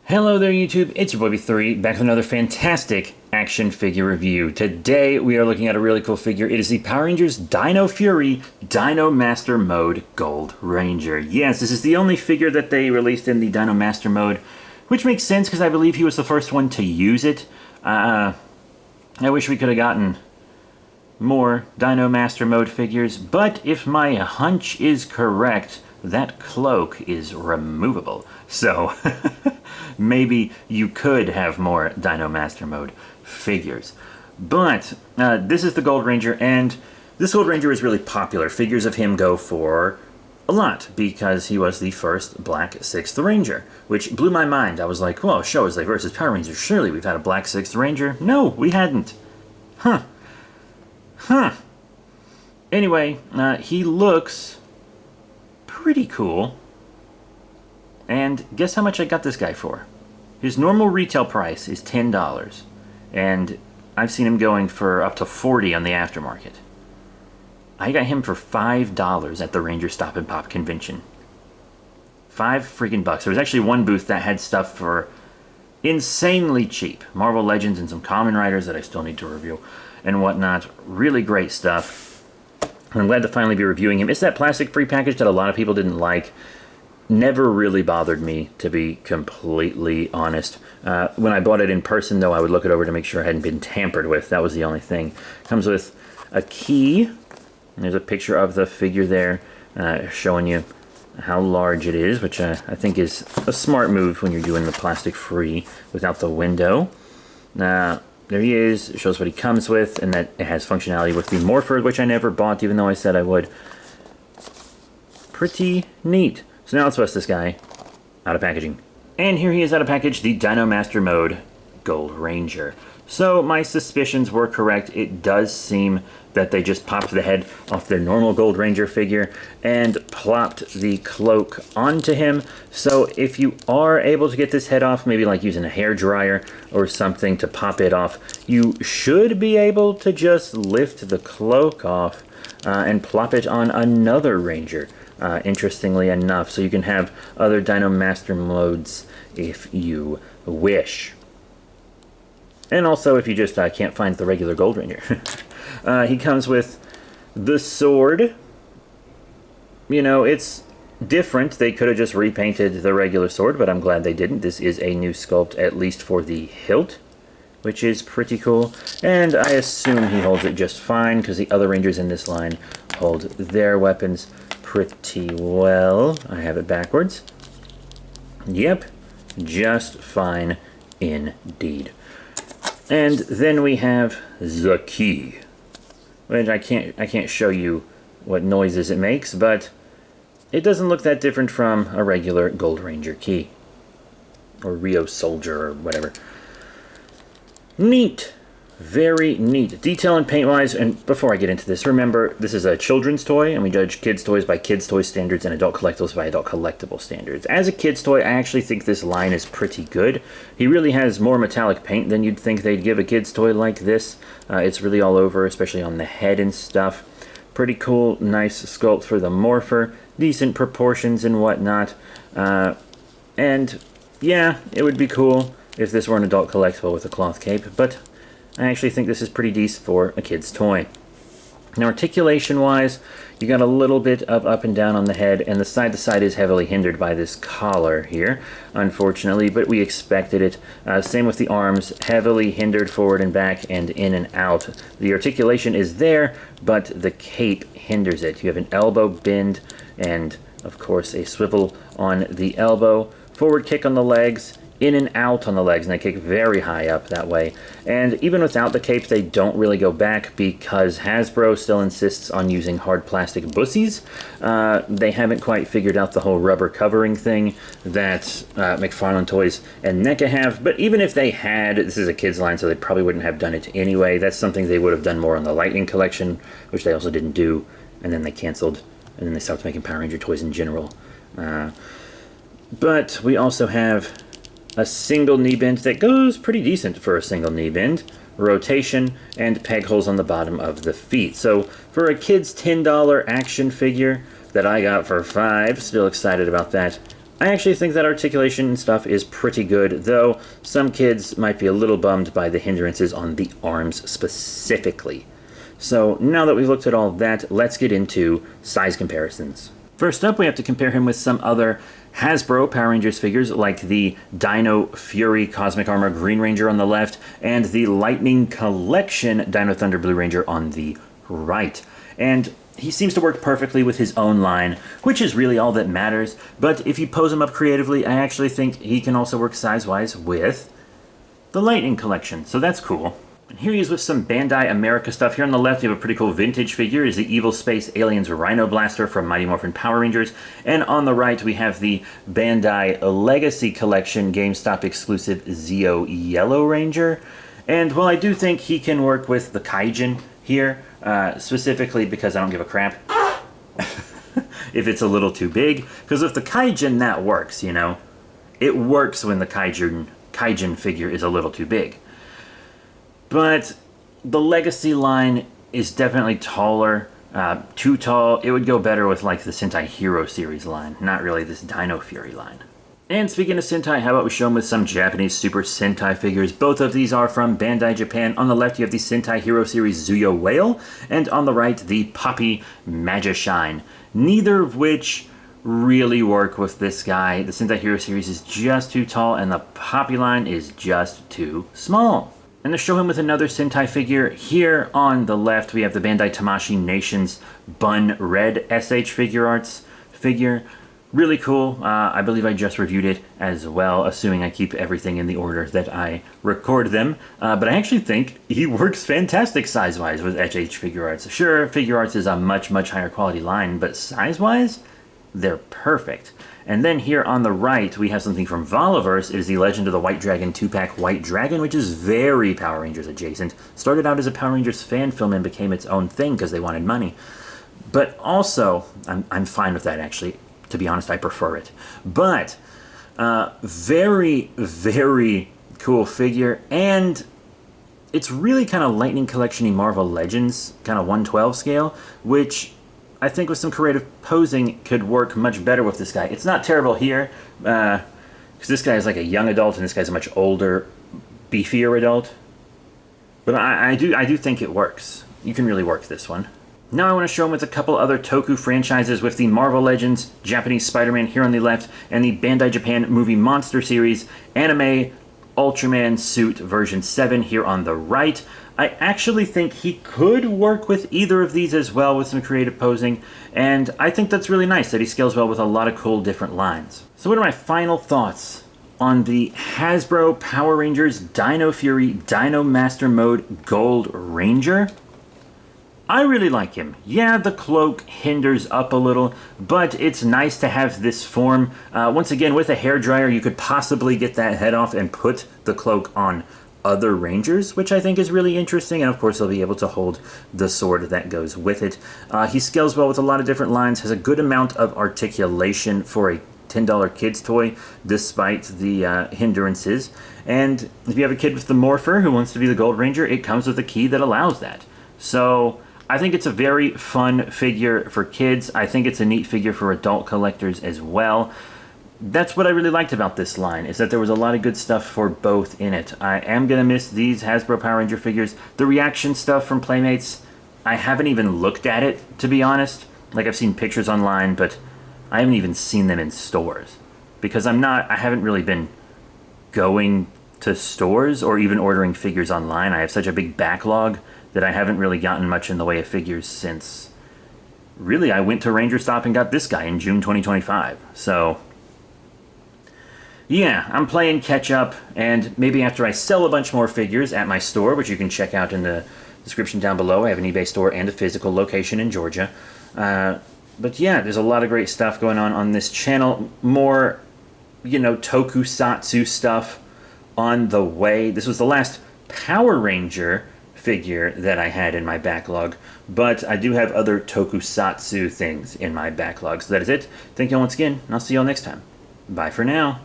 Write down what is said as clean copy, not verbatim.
Hello there YouTube, it's your boy B3, back with another fantastic action figure review. Today we are looking at a really cool figure. It is the Power Rangers Dino Fury Dino Master Mode Gold Ranger. Yes, this is the only figure that they released in the Dino Master Mode, which makes sense because I believe he was the first one to use it. I wish we could have gotten more Dino Master Mode figures, but if my hunch is correct, that cloak is removable. So maybe you could have more Dino Master Mode figures. But this is the Gold Ranger, and this Gold Ranger is really popular. Figures of him go for a lot because he was the first Black 6th Ranger, which blew my mind. I was like, whoa, show is like versus Power Rangers. Surely we've had a Black 6th Ranger. No, we hadn't. Huh. Anyway, he looks pretty cool. And guess how much I got this guy for? His normal retail price is $10, and I've seen him going for up to $40 on the aftermarket. I got him for $5 at the Ranger Stop and Pop convention. $5 freaking bucks. There was actually one booth that had stuff for insanely cheap. Marvel Legends and some Kamen Riders that I still need to review and whatnot. Really great stuff. I'm glad to finally be reviewing him. It's that plastic prepackaged that a lot of people didn't like. Never really bothered me, to be completely honest. When I bought it in person, though, I would look it over to make sure it hadn't been tampered with. That was the only thing. Comes with a key. And there's a picture of the figure there showing you how large it is, which I think is a smart move when you're doing the plastic-free without the window. There he is. It shows what he comes with, and that it has functionality with the Morpher, which I never bought, even though I said I would. Pretty neat. So now let's bust this guy out of packaging. And here he is out of package, the Dino Master Mode Gold Ranger. So my suspicions were correct. It does seem that they just popped the head off their normal Gold Ranger figure and plopped the cloak onto him. So if you are able to get this head off, maybe like using a hair dryer or something to pop it off, you should be able to just lift the cloak off and plop it on another Ranger. Interestingly enough, so you can have other Dino Master modes if you wish. And also if you just can't find the regular Gold Ranger. He comes with the sword. You know, it's different. They could have just repainted the regular sword, but I'm glad they didn't. This is a new sculpt, at least for the hilt, which is pretty cool. And I assume he holds it just fine, because the other Rangers in this line hold their weapons pretty well. I have it backwards. Yep, just fine indeed. And then we have the key, which I can't show you what noises it makes, but it doesn't look that different from a regular Gold Ranger key or Rio Soldier or whatever. Neat. Very neat. Detail and paint-wise, and before I get into this, remember, this is a children's toy, and we judge kids' toys by kids' toy standards and adult collectibles by adult collectible standards. As a kid's toy, I actually think this line is pretty good. He really has more metallic paint than you'd think they'd give a kid's toy like this. It's really all over, especially on the head and stuff. Pretty cool, nice sculpt for the Morpher, decent proportions and whatnot. And yeah, it would be cool if this were an adult collectible with a cloth cape, but I actually think this is pretty decent for a kid's toy. Now, articulation-wise, you got a little bit of up and down on the head, and the side-to-side is heavily hindered by this collar here, unfortunately, but we expected it. Same with the arms, heavily hindered forward and back and in and out. The articulation is there, but the cape hinders it. You have an elbow bend and, of course, a swivel on the elbow, forward kick on the legs, in and out on the legs, and they kick very high up that way. And even without the cape, they don't really go back because Hasbro still insists on using hard plastic bussies. They haven't quite figured out the whole rubber covering thing that McFarlane Toys and NECA have, but even if they had, this is a kids line, so they probably wouldn't have done it anyway. That's something they would have done more on the Lightning collection, which they also didn't do, and then they canceled, and then they stopped making Power Ranger toys in general. But we also have a single knee bend that goes pretty decent for a single knee bend, rotation, and peg holes on the bottom of the feet. So for a kid's $10 action figure that I got for $5, still excited about that, I actually think that articulation and stuff is pretty good, though some kids might be a little bummed by the hindrances on the arms specifically. So now that we've looked at all that, let's get into size comparisons. First up, we have to compare him with some other Hasbro Power Rangers figures, like the Dino Fury Cosmic Armor Green Ranger on the left, and the Lightning Collection Dino Thunder Blue Ranger on the right. And he seems to work perfectly with his own line, which is really all that matters. But if you pose him up creatively, I actually think he can also work size-wise with the Lightning Collection, so that's cool. And here he is with some Bandai America stuff. Here on the left, you have a pretty cool vintage figure. Is the Evil Space Aliens Rhino Blaster from Mighty Morphin Power Rangers. And on the right, we have the Bandai Legacy Collection GameStop exclusive Zeo Yellow Ranger. And while I do think he can work with the Kaijin here, specifically because I don't give a crap if it's a little too big. Because with the Kaijin, that works, you know. It works when the Kaijin figure is a little too big. But the Legacy line is definitely taller, too tall. It would go better with like the Sentai Hero series line, not really this Dino Fury line. And speaking of Sentai, how about we show them with some Japanese Super Sentai figures. Both of these are from Bandai Japan. On the left, you have the Sentai Hero series Zuyo Whale, and on the right, the Poppy Magishine. Neither of which really work with this guy. The Sentai Hero series is just too tall, and the Poppy line is just too small. And to show him with another Sentai figure, here on the left, we have the Bandai Tamashii Nations Bun Red SH Figure Arts figure. Really cool. I believe I just reviewed it as well, assuming I keep everything in the order that I record them. But I actually think he works fantastic size-wise with HH Figure Arts. Sure, Figure Arts is a much, much higher quality line, but size-wise, they're perfect. And then here on the right, we have something from Voliverse. It is the Legend of the White Dragon 2-pack White Dragon, which is very Power Rangers adjacent. Started out as a Power Rangers fan film and became its own thing because they wanted money. But also, I'm fine with that actually. To be honest, I prefer it. But very, very cool figure. And it's really kind of Lightning Collection-y Marvel Legends, kind of 1/12 scale, which I think with some creative posing could work much better with this guy. It's not terrible here, because this guy is like a young adult and this guy's a much older, beefier adult. But I do think it works. You can really work this one. Now I want to show him with a couple other Toku franchises with the Marvel Legends Japanese Spider-Man here on the left and the Bandai Japan Movie Monster Series Anime Ultraman Suit version 7 here on the right. I actually think he could work with either of these as well with some creative posing, and I think that's really nice that he scales well with a lot of cool different lines. So what are my final thoughts on the Hasbro Power Rangers Dino Fury Dino Master Mode Gold Ranger? I really like him. Yeah, the cloak hinders up a little, but it's nice to have this form. Once again, with a hairdryer, you could possibly get that head off and put the cloak on other Rangers, which I think is really interesting, and of course he'll be able to hold the sword that goes with it. He scales well with a lot of different lines, has a good amount of articulation for a $10 kid's toy, despite the hindrances. And if you have a kid with the Morpher who wants to be the Gold Ranger, it comes with a key that allows that. So I think it's a very fun figure for kids. I think it's a neat figure for adult collectors as well. That's what I really liked about this line, is that there was a lot of good stuff for both in it. I am going to miss these Hasbro Power Ranger figures. The reaction stuff from Playmates, I haven't even looked at it, to be honest. Like, I've seen pictures online, but I haven't even seen them in stores. Because I haven't really been going to stores or even ordering figures online. I have such a big backlog that I haven't really gotten much in the way of figures since, really, I went to Ranger Stop and got this guy in June 2025. So yeah, I'm playing catch up, and maybe after I sell a bunch more figures at my store, which you can check out in the description down below. I have an eBay store and a physical location in Georgia. But yeah, there's a lot of great stuff going on this channel. More, you know, tokusatsu stuff on the way. This was the last Power Ranger figure that I had in my backlog, but I do have other tokusatsu things in my backlog. So that is it. Thank you all once again, and I'll see you all next time. Bye for now.